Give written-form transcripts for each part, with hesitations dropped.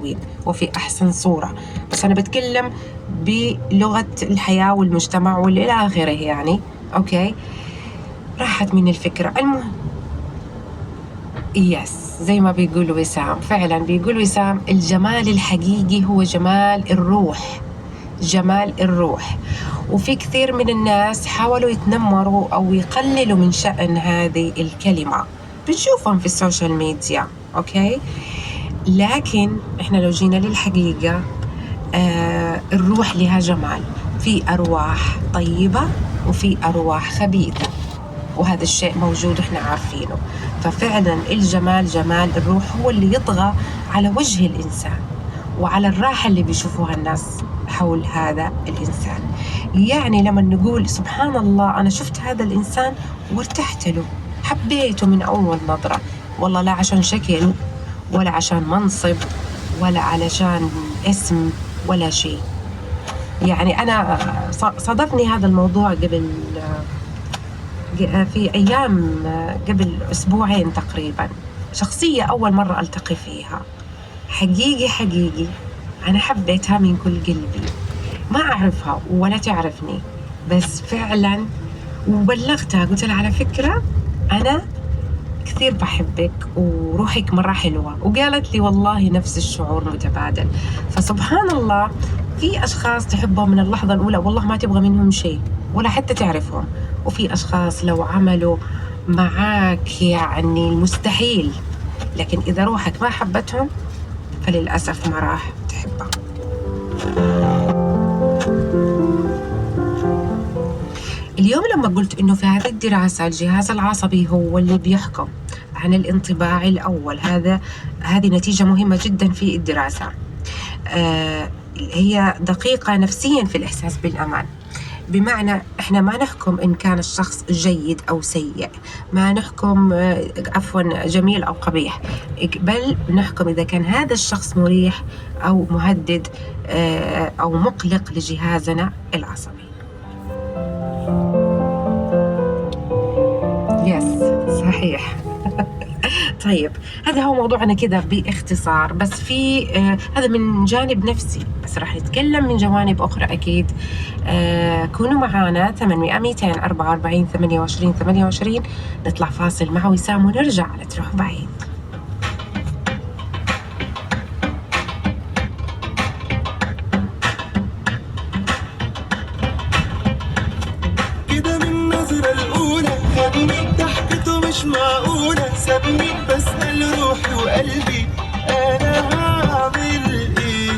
تكوين وفي أحسن صورة، بس أنا بتكلم بلغة الحياة والمجتمع والإلى آخره يعني. أوكي، راحت من الفكرة. المهم يس، زي ما بيقول وسام، فعلا بيقول وسام، الجمال الحقيقي هو جمال الروح، جمال الروح. وفي كثير من الناس حاولوا يتنمروا أو يقللوا من شأن هذه الكلمة، بنشوفهم في السوشيال ميديا. أوكي، لكن إحنا لو جينا للحقيقة، الروح لها جمال، في أرواح طيبة وفي أرواح خبيثة، وهذا الشيء موجود إحنا عارفينه. ففعلا الجمال، جمال الروح، هو اللي يطغى على وجه الإنسان وعلى الراحة اللي بيشوفوها الناس حول هذا الإنسان. يعني لما نقول سبحان الله أنا شفت هذا الإنسان وارتحت له، حبيته من أول نظرة، والله لا عشان شكل ولا عشان منصب ولا علشان اسم ولا شيء. يعني أنا صادفني هذا الموضوع في أيام، قبل أسبوعين تقريبا، شخصية أول مرة ألتقي فيها، حقيقي أنا حبيتها من كل قلبي، ما أعرفها ولا تعرفني، بس فعلا وبلغتها قلت لها على فكرة أنا كثير بحبك وروحك مرة حلوة، وقالت لي والله نفس الشعور متبادل. فسبحان الله، في أشخاص تحبهم من اللحظة الأولى والله ما تبغى منهم شيء ولا حتى تعرفهم، وفي أشخاص لو عملوا معاك يعني المستحيل، لكن إذا روحك ما حبتهم فللأسف ما راح تحبها. اليوم لما قلت إنه في هذه الدراسة الجهاز العصبي هو اللي بيحكم عن الانطباع الأول، هذه نتيجة مهمة جدا في الدراسة. هي دقيقة نفسيا في الإحساس بالأمان، بمعنى إحنا ما نحكم إن كان الشخص جيد أو سيء، ما نحكم جميل أو قبيح، بل نحكم إذا كان هذا الشخص مريح أو مهدد أو مقلق لجهازنا العصبي. يس صحيح. طيب، هذا هو موضوعنا كذا باختصار، بس في هذا من جانب نفسي، بس راح نتكلم من جوانب أخرى أكيد. كونوا معانا 800 244 28 28. نطلع فاصل مع وسام ونرجع، لا تروح بعيد. كده من النظرة الأولى خدني ضحكته مش معقولة، سابني بسأل روحي وقلبي أنا هعمل إيه،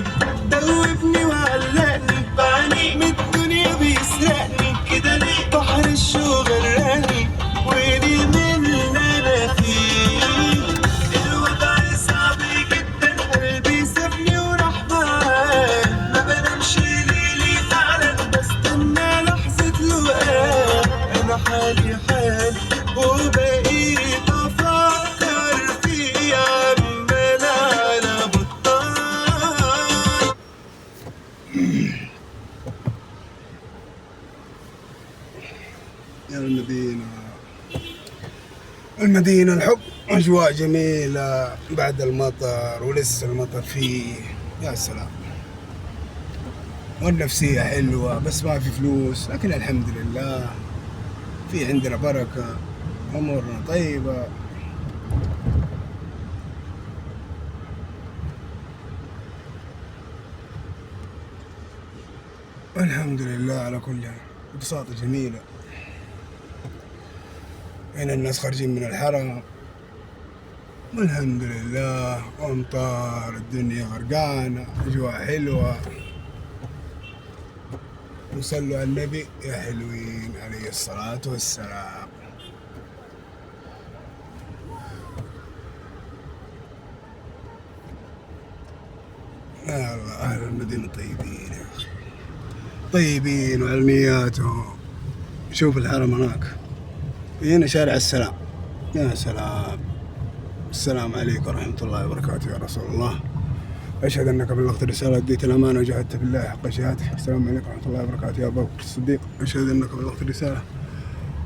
دوبني وعلقني بعاني من الدنيا بيسرقني، كده ليه بحر الشوق غرقني وليه من اللي أنا فيه، الوضع صعب جدا قلبي سابني وراح معاه، ما بنامش ليلي فعلا بستنى لحظة لقاه، أنا حالي حال وبقيت أفكر فيه عمال على بطال. يا المدينة الحب أجواء جميلة بعد المطر، ولسه المطر فيه، يا سلام، والنفسية حلوة، بس ما في فلوس، لكن الحمد لله في عندنا بركة، أمورنا طيبة. الحمد لله على كل حال، بساطة جميلة. هنا الناس خارجين من الحرم والحمد لله، وأمطار، الدنيا غرقانة، أجواء حلوة، وصلوا على النبي يا حلوين عليه الصلاة والسلام. يا الله، أهل المدينة طيبين يا أخي، طيبين وعلى نياتهم. شوف الحرم هناك، هنا شارع السلام، يا سلام. السلام عليكم ورحمة الله وبركاته يا رسول الله، أشهد أنك بلغت الرسالة أديت الأمانة وجاهدت بالله حق جهاده. السلام عليكم ورحمة الله وبركاته يا أبا بكر الصديق، أشهد أنك بلغت الرسالة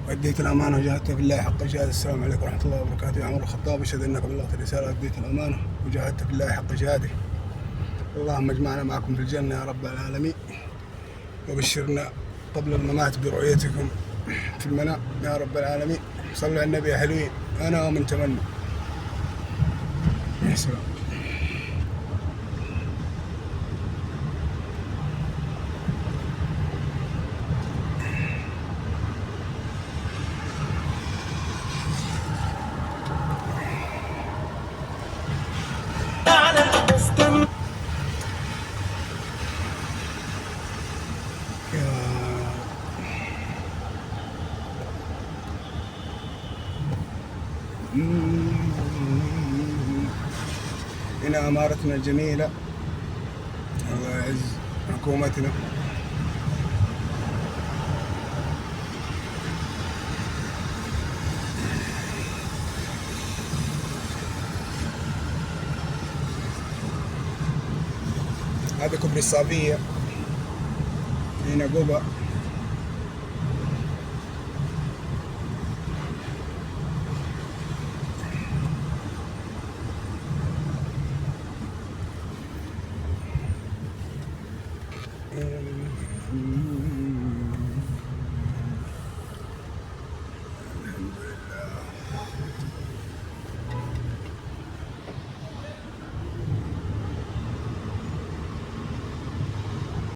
وأديت الأمانة وجاهدت بالله حق جهاده. السلام عليكم ورحمة الله وبركاته يا عمر الخطاب، أشهد أنك بلغت الرسالة وأديت الأمانة وجاهدت بالله حق جهاده. اللهم اجمعنا معكم في الجنة يا رب العالمين، وبشرنا قبل الممات برؤيتكم في المنام يا رب العالمين. صلوا على النبي يا حلوين، أنا ومن تمنى. يا سلام. هنا أمارتنا الجميلة، الله يعز حكومتنا. هذا كوبري الصافية، هنا قبة.